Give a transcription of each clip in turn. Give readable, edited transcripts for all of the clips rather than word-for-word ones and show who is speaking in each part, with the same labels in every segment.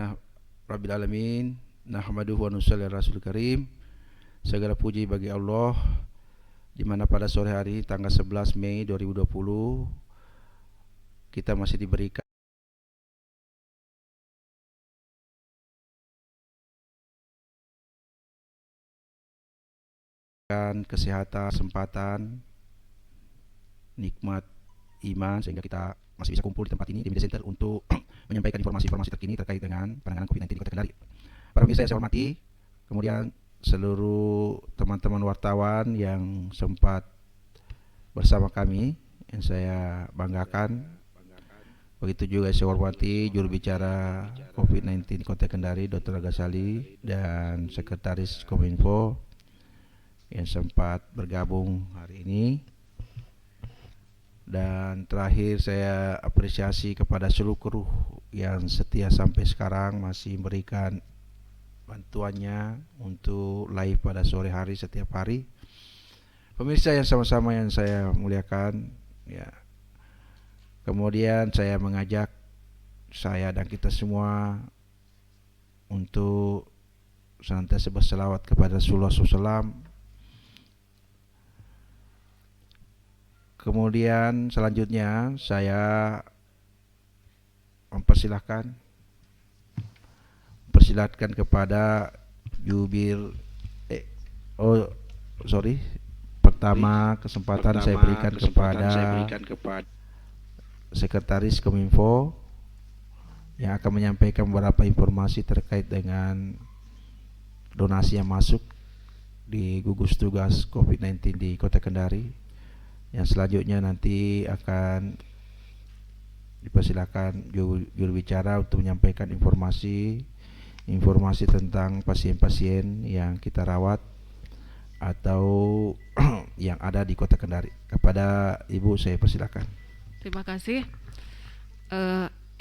Speaker 1: Alhamdulillah Rabbil Alamin. Nahmaduhu wa nusalli ala Rasul Karim. Segala puji bagi Allah, di mana pada sore hari tanggal 11 Mei 2020 kita masih diberikan kesehatan, kesempatan, nikmat iman sehingga kita masih bisa kumpul di tempat ini di Media Center untuk menyampaikan informasi-informasi terkini terkait dengan penanganan COVID-19 di Kota Kendari. Para pemirsa yang saya hormati, kemudian seluruh teman-teman wartawan yang sempat bersama kami yang saya banggakan, begitu juga saya hormati juru bicara COVID-19 Kota Kendari Dr. Al Ghazali dan Sekretaris Kominfo yang sempat bergabung hari ini. Dan terakhir saya apresiasi kepada seluruh kru yang setia sampai sekarang masih memberikan bantuannya untuk live pada sore hari setiap hari. Pemirsa yang sama-sama yang saya muliakan, ya. Kemudian saya mengajak saya dan kita semua untuk senantiasa berselawat kepada Rasulullah SAW. Kemudian selanjutnya saya mempersilahkan kepada jubir pertama kesempatan saya berikan kepada Sekretaris Kominfo yang akan menyampaikan beberapa informasi terkait dengan donasi yang masuk di gugus tugas COVID-19 di Kota Kendari. Yang selanjutnya nanti akan dipersilakan juru bicara untuk menyampaikan informasi tentang pasien-pasien yang kita rawat atau yang ada di Kota Kendari. Kepada Ibu saya persilakan.
Speaker 2: Terima kasih.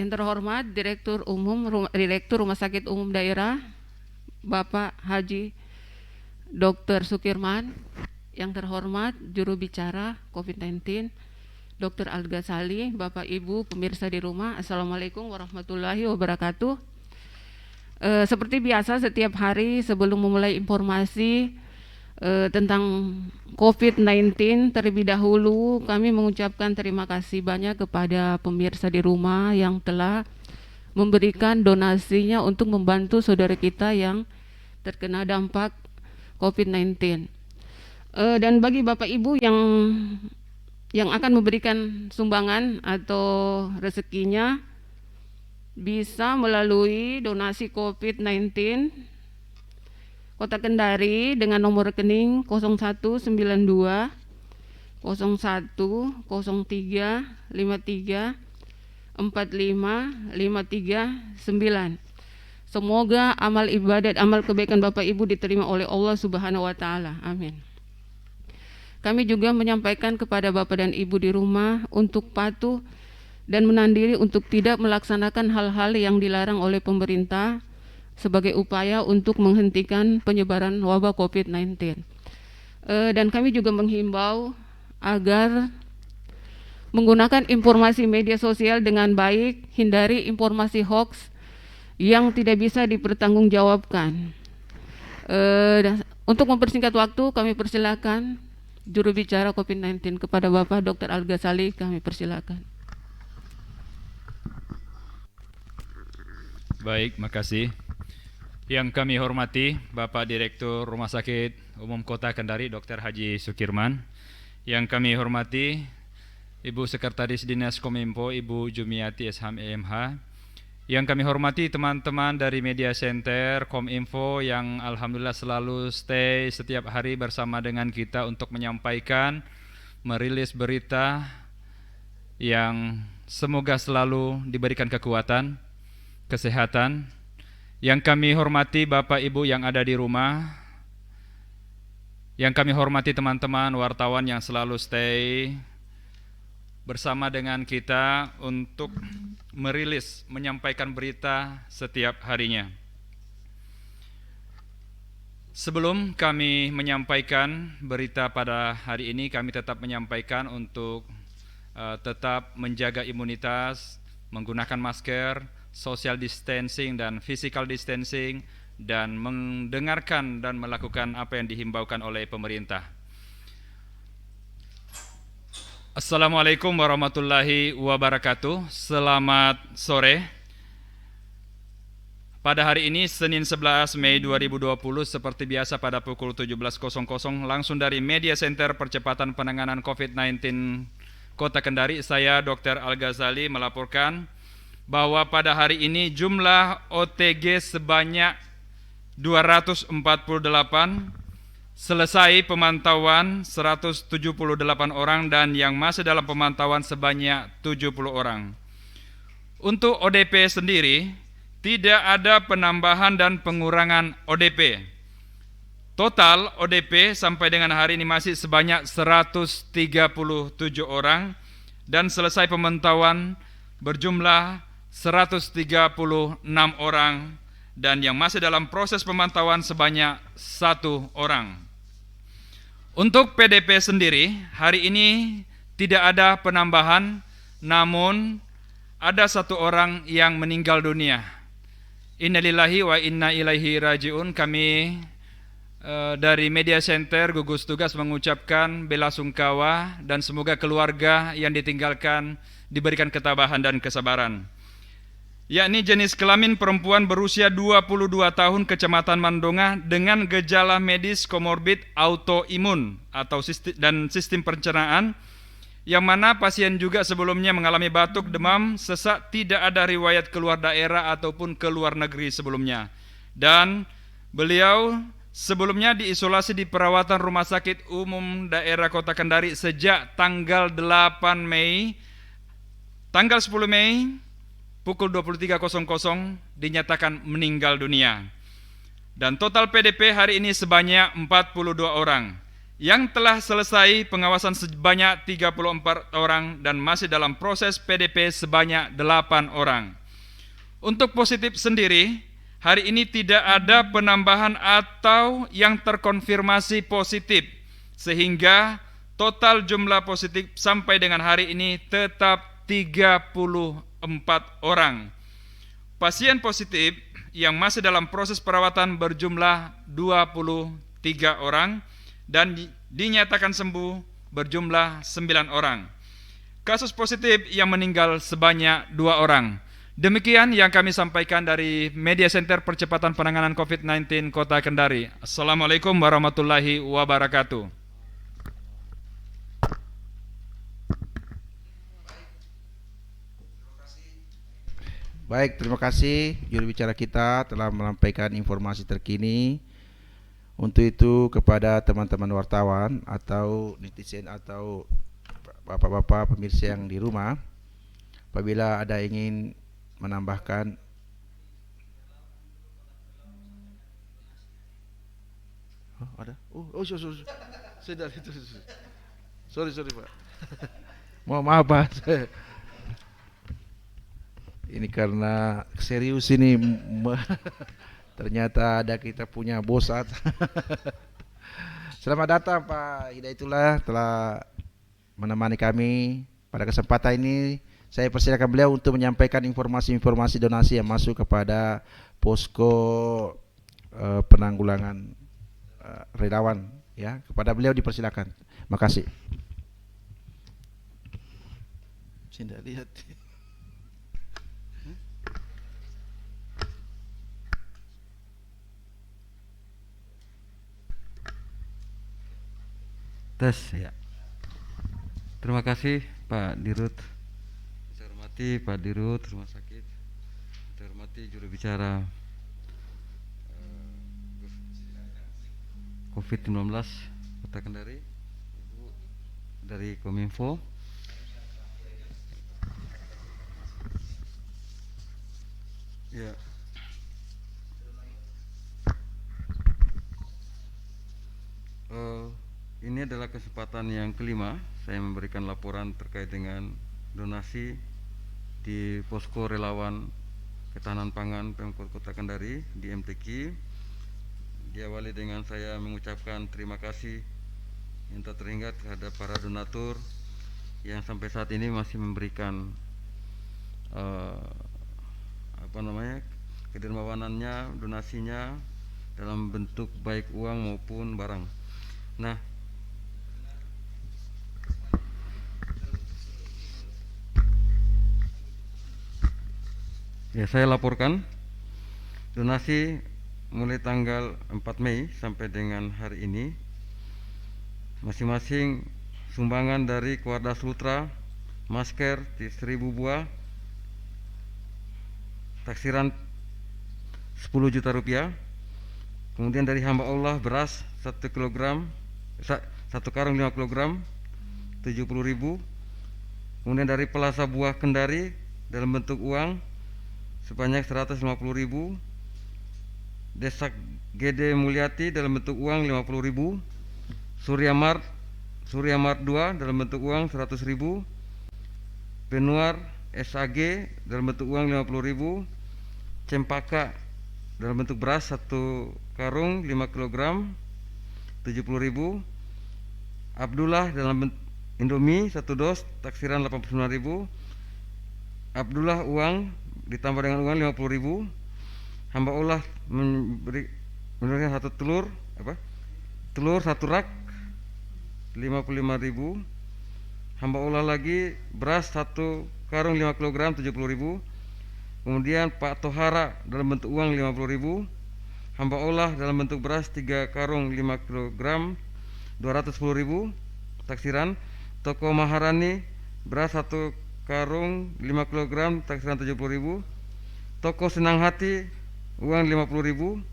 Speaker 2: Yang terhormat Direktur Rumah Sakit Umum Daerah Bapak Haji Dr. Sukirman. Yang terhormat juru bicara COVID-19 Dr. Al Ghazali, Bapak Ibu pemirsa di rumah, Assalamualaikum warahmatullahi wabarakatuh. Seperti biasa setiap hari sebelum memulai informasi tentang COVID-19, terlebih dahulu kami mengucapkan terima kasih banyak kepada pemirsa di rumah yang telah memberikan donasinya untuk membantu saudara kita yang terkena dampak COVID-19. Dan bagi Bapak Ibu yang akan memberikan sumbangan atau rezekinya bisa melalui donasi COVID-19 Kota Kendari dengan nomor rekening 0192 01 03 53 45 539. Semoga amal ibadat, amal kebaikan Bapak Ibu diterima oleh Allah Subhanahu wa taala. Amin. Kami juga menyampaikan kepada Bapak dan Ibu di rumah untuk patuh dan menahan diri untuk tidak melaksanakan hal-hal yang dilarang oleh pemerintah sebagai upaya untuk menghentikan penyebaran wabah COVID-19. Dan kami juga menghimbau agar menggunakan informasi media sosial dengan baik, hindari informasi hoax yang tidak bisa dipertanggungjawabkan. Untuk mempersingkat waktu, kami persilakan juru bicara COVID-19 kepada Bapak Dr. Al Ghazali, kami persilakan.
Speaker 3: Baik, makasih. Yang kami hormati Bapak Direktur Rumah Sakit Umum Kota Kendari Dr. Haji Sukirman. Yang kami hormati Ibu Sekretaris Dinas Kominfo Ibu Jumiati Esham EMH. Yang kami hormati teman-teman dari Media Center Kominfo yang alhamdulillah selalu stay setiap hari bersama dengan kita untuk menyampaikan, merilis berita yang semoga selalu diberikan kekuatan, kesehatan. Yang kami hormati Bapak Ibu yang ada di rumah, yang kami hormati teman-teman wartawan yang selalu stay bersama dengan kita untuk merilis, menyampaikan berita setiap harinya. Sebelum kami menyampaikan berita pada hari ini, kami tetap menyampaikan untuk tetap menjaga imunitas, menggunakan masker, social distancing dan physical distancing, dan mendengarkan dan melakukan apa yang dihimbaukan oleh pemerintah. Assalamualaikum warahmatullahi wabarakatuh. Selamat sore. Pada hari ini Senin 11 Mei 2020 seperti biasa pada pukul 17.00 langsung dari Media Center Percepatan Penanganan COVID-19 Kota Kendari, saya Dr. Al-Ghazali melaporkan bahwa pada hari ini jumlah OTG sebanyak 248, selesai pemantauan 178 orang, dan yang masih dalam pemantauan sebanyak 70 orang. Untuk ODP sendiri, tidak ada penambahan dan pengurangan ODP. Total ODP sampai dengan hari ini masih sebanyak 137 orang, dan selesai pemantauan berjumlah 136 orang, dan yang masih dalam proses pemantauan sebanyak 1 orang. Untuk PDP sendiri, hari ini tidak ada penambahan, namun ada 1 orang yang meninggal dunia. Innalillahi wa inna ilaihi rajiun. Kami dari Media Center gugus tugas mengucapkan bela sungkawa, dan semoga keluarga yang ditinggalkan diberikan ketabahan dan kesabaran. Yakni jenis kelamin perempuan berusia 22 tahun, Kecamatan Mandonga, dengan gejala medis komorbid autoimun atau sistem pencernaan, yang mana pasien juga sebelumnya mengalami batuk, demam, sesak, tidak ada riwayat keluar daerah ataupun ke luar negeri sebelumnya. Dan beliau sebelumnya diisolasi di perawatan Rumah Sakit Umum Daerah Kota Kendari sejak tanggal 8 Mei. Tanggal 10 Mei pukul 23.00 dinyatakan meninggal dunia. Dan total PDP hari ini sebanyak 42 orang. Yang telah selesai pengawasan sebanyak 34 orang, dan masih dalam proses PDP sebanyak 8 orang. Untuk positif sendiri, hari ini tidak ada penambahan atau yang terkonfirmasi positif, sehingga total jumlah positif sampai dengan hari ini tetap 34 orang. Pasien positif yang masih dalam proses perawatan berjumlah 23 orang, dan dinyatakan sembuh berjumlah 9 orang. Kasus positif yang meninggal sebanyak 2 orang. Demikian yang kami sampaikan dari Media Center Percepatan Penanganan COVID-19 Kota Kendari. Assalamualaikum warahmatullahi wabarakatuh.
Speaker 1: Baik, terima kasih juru bicara kita telah menyampaikan informasi terkini. Untuk itu kepada teman-teman wartawan atau netizen atau bapak-bapak pemirsa yang di rumah, apabila ada ingin menambahkan ada? Sudah itu. Sorry Pak. Maaf Pak. Ini karena serius ini. Ternyata ada kita punya bosat. Selamat datang Pak Hidayatullah telah menemani kami pada kesempatan ini. Saya persilakan beliau untuk menyampaikan informasi-informasi donasi yang masuk kepada posko penanggulangan relawan, ya. Kepada beliau dipersilakan. Makasih. Tidak lihat.
Speaker 4: Tes ya. Terima kasih Pak Dirut. Saya hormati Pak Dirut Rumah Sakit. Saya hormati juru bicara COVID-19 Kota Kendari, Ibu dari Kominfo. Ya. Ini adalah kesempatan yang kelima saya memberikan laporan terkait dengan donasi di posko relawan ketahanan pangan Pemkot Kota Kendari di MTQ. Diawali dengan saya mengucapkan terima kasih yang tak terhingga terhadap para donatur yang sampai saat ini masih memberikan kedermawanannya, donasinya dalam bentuk baik uang maupun barang. Nah, ya, saya laporkan donasi mulai tanggal 4 Mei sampai dengan hari ini, masing-masing sumbangan dari Keluarga Sultra, masker 1000 buah, taksiran 10 juta rupiah. Kemudian dari hamba Allah beras 1 kilogram, 1 karung 5 kilogram 70.000. Kemudian dari Pelasa Buah Kendari dalam bentuk uang sebanyak 150.000. Desak Gede Mulyati dalam bentuk uang 50.000. Surya Mart 2 dalam bentuk uang 100.000. Benuar SAG dalam bentuk uang 50.000. Cempaka dalam bentuk beras 1 karung 5 kilogram 70.000. Abdullah dalam bentuk Indomie 1 dos taksiran 89.000. Abdullah uang ditambah dengan uang 50.000. Hamba Allah memberikan 1 telur 1 rak 55.000. Hamba Allah lagi beras 1 karung 5 kilogram 70.000. Kemudian Pak Tohara dalam bentuk uang 50.000. Hamba Allah dalam bentuk beras 3 karung 5 kilogram 210.000 taksiran. Toko Maharani beras 1 karung 5 kilogram taksiran 70.000. Toko Senang Hati uang 50.000.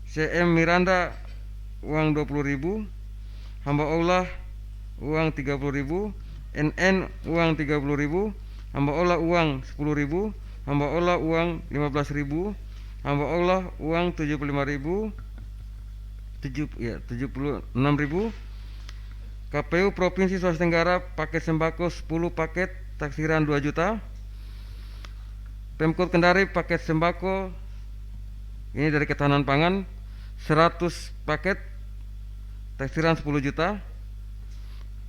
Speaker 4: CM Miranda uang 20.000. Hamba Allah uang 30.000. NN uang 30.000. Hamba Allah uang 10.000. Hamba Allah uang 15.000. Hamba Allah uang 76.000. KPU Provinsi Sulawesi Tenggara paket sembako 10 paket taksiran 2 juta. Pemkot Kendari paket sembako ini dari Ketahanan Pangan 100 paket taksiran 10 juta.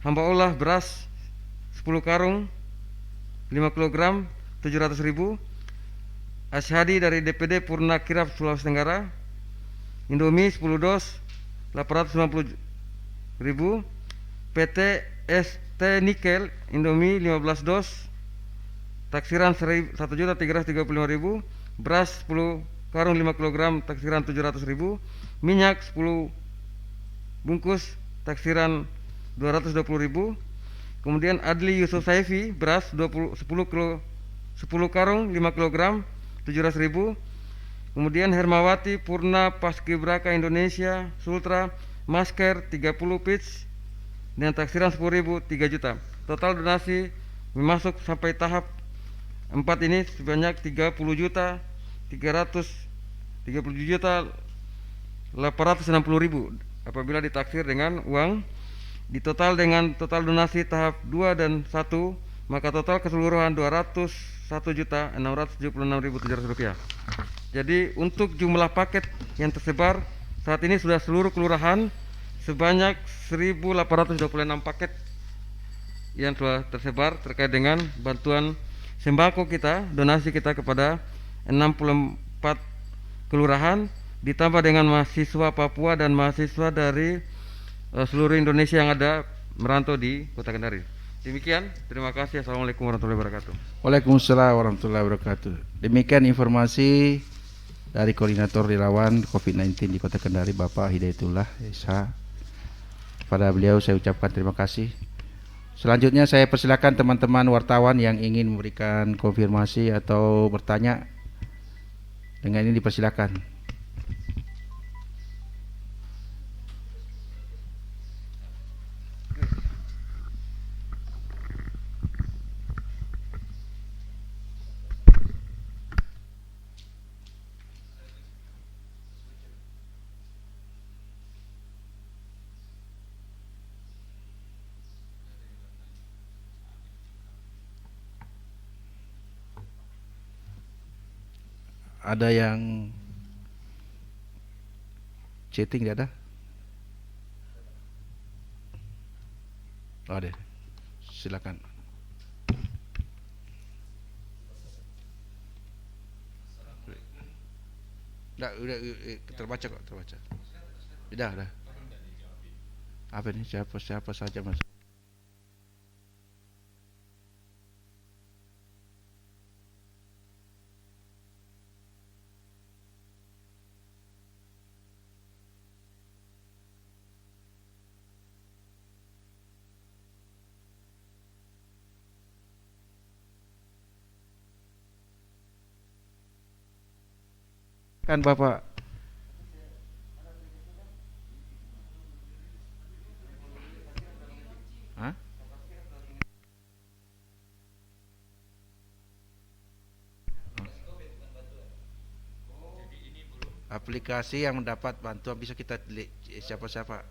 Speaker 4: Hamba Allah beras 10 karung 5 kilogram 700.000. Asyhadi dari DPD Purna Kirap Sulawesi Tenggara Indomie 10 dos 850.000. PT ST Nikel Indomie 15 dos taksiran 1.335.000. Beras 10 karung 5 kg taksiran 700.000. Minyak 10 bungkus taksiran 220.000. Kemudian Adli Yusuf Saifi beras 10 karung 5 kg 700.000. Kemudian Hermawati Purna Paskibraka Indonesia Sultra masker 30 piece dengan taksiran 10.000 3 juta. Total donasi masuk sampai tahap 4 ini sebanyak 30.860.000 apabila ditaksir dengan uang. Di total dengan total donasi tahap 2 dan 1 maka total keseluruhan 201.676.700 rupiah. Jadi untuk jumlah paket yang tersebar saat ini sudah seluruh kelurahan sebanyak 1.826 paket yang telah tersebar terkait dengan bantuan sembako kita, donasi kita kepada 64 kelurahan ditambah dengan mahasiswa Papua dan mahasiswa dari seluruh Indonesia yang ada merantau di Kota Kendari. Demikian, terima kasih. Assalamualaikum warahmatullahi wabarakatuh.
Speaker 1: Waalaikumsalam warahmatullahi wabarakatuh. Demikian informasi dari Koordinator Relawan COVID-19 di Kota Kendari, Bapak Hidayatullah Esa. Pada beliau saya ucapkan terima kasih. Selanjutnya saya persilakan teman-teman wartawan yang ingin memberikan konfirmasi atau bertanya. Dengan ini dipersilakan. Ada yang chatting, tidak ada? Oh, ada. Silakan. Udah, terbaca kok, terbaca. Udah. Apa ini? Siapa saja mas? Kan Bapak. Hah? Aplikasi yang mendapat bantuan bisa kita siapa-siapa.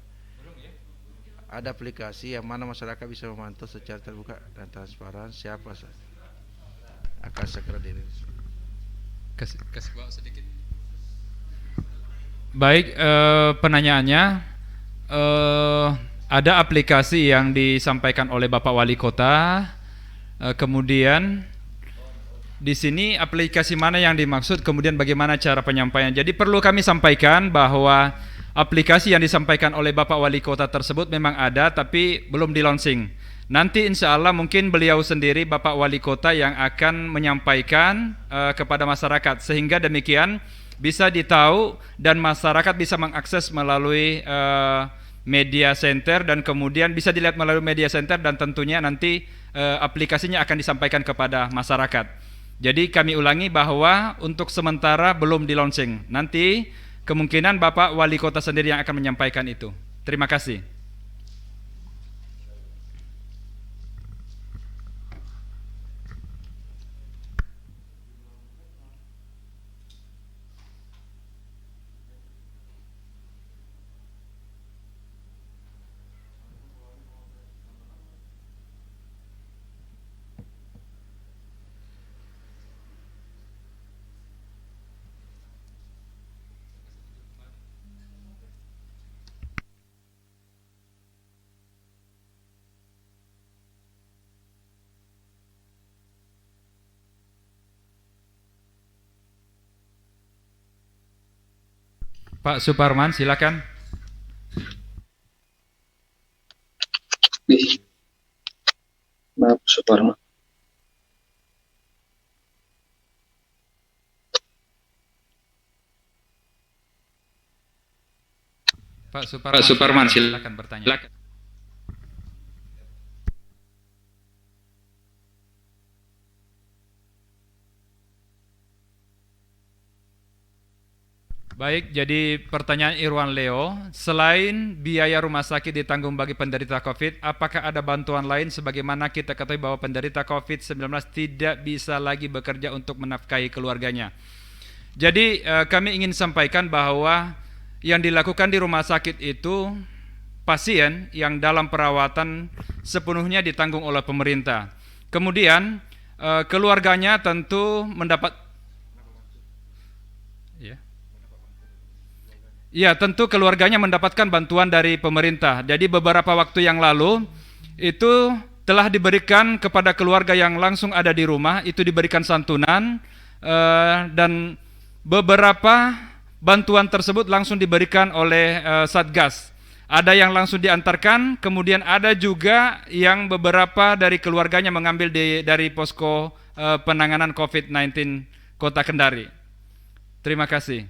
Speaker 1: Ada aplikasi yang mana masyarakat bisa memantau secara terbuka dan transparan siapa akan segera dirilis.
Speaker 3: Kasih bawah sedikit. Baik, penanyaannya, ada aplikasi yang disampaikan oleh Bapak Wali Kota, kemudian di sini aplikasi mana yang dimaksud, kemudian bagaimana cara penyampaian. Jadi perlu kami sampaikan bahwa aplikasi yang disampaikan oleh Bapak Wali Kota tersebut memang ada, tapi belum di launching. Nanti insya Allah mungkin beliau sendiri, Bapak Wali Kota, yang akan menyampaikan kepada masyarakat, sehingga demikian bisa ditahu dan masyarakat bisa mengakses melalui media center, dan kemudian bisa dilihat melalui media center, dan tentunya nanti aplikasinya akan disampaikan kepada masyarakat. Jadi kami ulangi bahwa untuk sementara belum di launching. Nanti kemungkinan Bapak Wali Kota sendiri yang akan menyampaikan itu. Terima kasih. Pak Suparman, silakan.
Speaker 5: Maaf, Suparman.
Speaker 3: Pak Suparman, silakan bertanya. Baik, jadi pertanyaan Irwan Leo, selain biaya rumah sakit ditanggung bagi penderita COVID, apakah ada bantuan lain sebagaimana kita ketahui bahwa penderita COVID-19 tidak bisa lagi bekerja untuk menafkahi keluarganya? Jadi kami ingin sampaikan bahwa yang dilakukan di rumah sakit itu pasien yang dalam perawatan sepenuhnya ditanggung oleh pemerintah. Kemudian keluarganya tentu mendapat ya, tentu keluarganya mendapatkan bantuan dari pemerintah. Jadi beberapa waktu yang lalu itu telah diberikan kepada keluarga yang langsung ada di rumah, itu diberikan santunan, dan beberapa bantuan tersebut langsung diberikan oleh Satgas. Ada yang langsung diantarkan, kemudian ada juga yang beberapa dari keluarganya mengambil dari posko penanganan COVID-19 Kota Kendari. Terima kasih.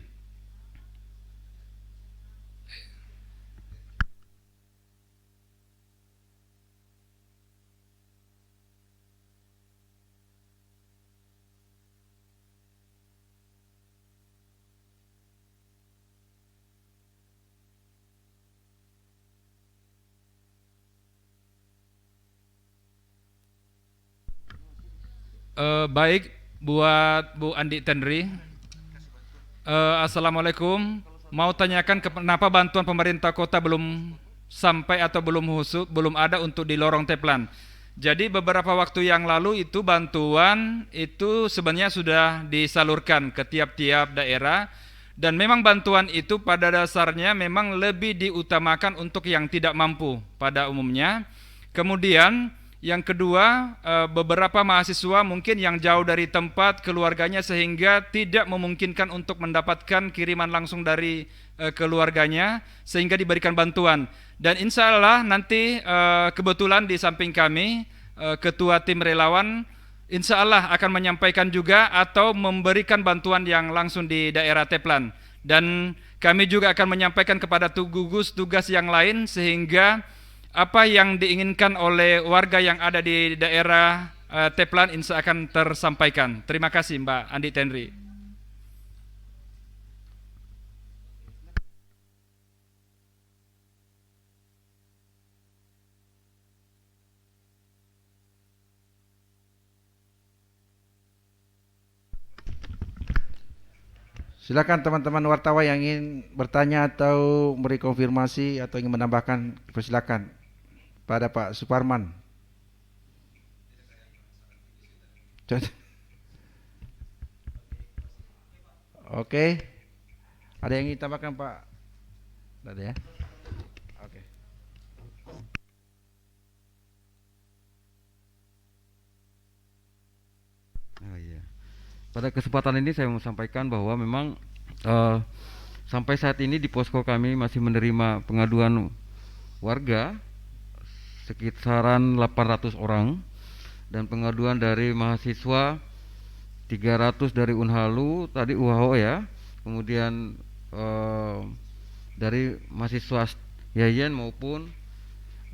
Speaker 3: Baik, buat Bu Andi Tenri. Assalamualaikum. Mau tanyakan kenapa bantuan pemerintah kota belum sampai atau belum ada untuk di lorong Teplan. Jadi beberapa waktu yang lalu itu bantuan itu sebenarnya sudah disalurkan ke tiap-tiap daerah, dan memang bantuan itu pada dasarnya memang lebih diutamakan untuk yang tidak mampu pada umumnya. Kemudian Yang kedua, beberapa mahasiswa mungkin yang jauh dari tempat keluarganya sehingga tidak memungkinkan untuk mendapatkan kiriman langsung dari keluarganya sehingga diberikan bantuan. Dan insya Allah nanti kebetulan di samping kami ketua tim relawan insya Allah akan menyampaikan juga atau memberikan bantuan yang langsung di daerah Teplan. Dan kami juga akan menyampaikan kepada gugus tugas yang lain sehingga apa yang diinginkan oleh warga yang ada di daerah Teplan insya akan tersampaikan. Terima kasih Mbak Andi Tenri.
Speaker 1: Silakan teman-teman wartawan yang ingin bertanya atau memberi konfirmasi atau ingin menambahkan, persilakan pada Pak Suparman. Oke, ada yang ingin tambahkan Pak? Tidak ada ya? Oke.
Speaker 4: Oh, iya. Pada kesempatan ini saya mau sampaikan bahwa memang sampai saat ini di posko kami masih menerima pengaduan warga sekitaran 800 orang dan pengaduan dari mahasiswa 300 dari Unhalu, tadi UHO ya, kemudian dari mahasiswa Yayan maupun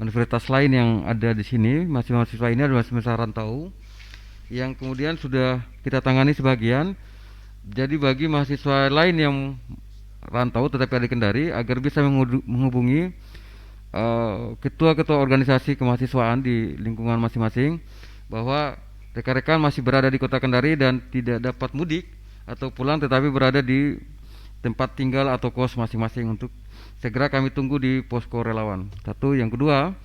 Speaker 4: universitas lain yang ada di sini. Masih mahasiswa ini adalah mahasiswa rantau yang kemudian sudah kita tangani sebagian. Jadi bagi mahasiswa lain yang rantau tetapi ada di Kendari agar bisa menghubungi ketua-ketua organisasi kemahasiswaan di lingkungan masing-masing bahwa rekan-rekan masih berada di Kota Kendari dan tidak dapat mudik atau pulang tetapi berada di tempat tinggal atau kos masing-masing untuk segera kami tunggu di posko relawan. Satu, yang kedua,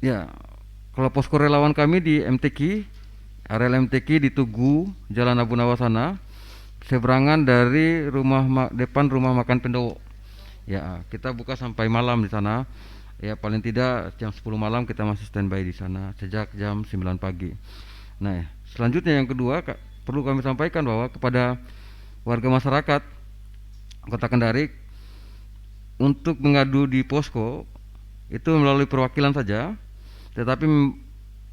Speaker 4: ya, kalau posko relawan kami di MTQ, area MTQ di Tugu, Jalan Abu Nawas sana, seberangan dari depan rumah makan Pendowo. Ya, kita buka sampai malam di sana. Ya, paling tidak jam 10 malam kita masih standby di sana sejak jam 9 pagi. Nah, selanjutnya yang kedua perlu kami sampaikan bahwa kepada warga masyarakat Kota Kendari untuk mengadu di posko itu melalui perwakilan saja, tetapi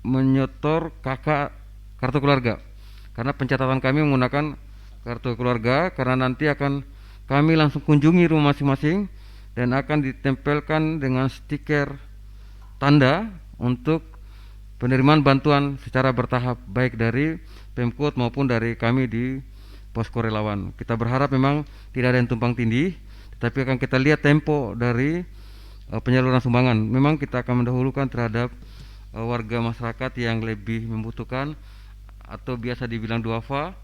Speaker 4: menyetor kartu keluarga karena pencatatan kami menggunakan kartu keluarga karena nanti akan kami langsung kunjungi rumah masing-masing dan akan ditempelkan dengan stiker tanda untuk penerimaan bantuan secara bertahap baik dari Pemkot maupun dari kami di posko relawan. Kita berharap memang tidak ada yang tumpang tindih, tetapi akan kita lihat tempo dari penyaluran sumbangan. Memang kita akan mendahulukan terhadap warga masyarakat yang lebih membutuhkan atau biasa dibilang duafa,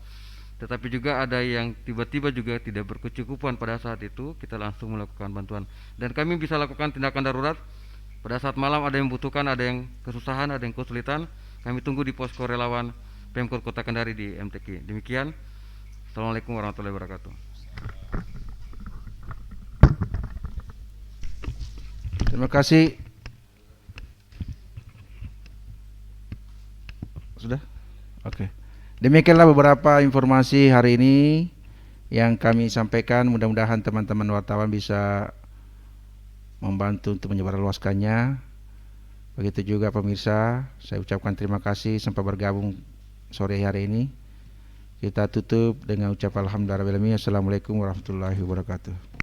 Speaker 4: tetapi juga ada yang tiba-tiba juga tidak berkecukupan pada saat itu, kita langsung melakukan bantuan. Dan kami bisa lakukan tindakan darurat pada saat malam ada yang membutuhkan, ada yang kesusahan, ada yang kesulitan, kami tunggu di posko relawan Pemkot Kota Kendari di MTQ. Demikian, Assalamualaikum warahmatullahi wabarakatuh.
Speaker 1: Terima kasih. Sudah? Oke. Demikianlah beberapa informasi hari ini yang kami sampaikan. Mudah-mudahan teman-teman wartawan bisa membantu untuk menyebarluaskannya. Begitu juga pemirsa, saya ucapkan terima kasih sampai bergabung sore hari ini. Kita tutup dengan ucapan alhamdulillah. Assalamualaikum warahmatullahi wabarakatuh.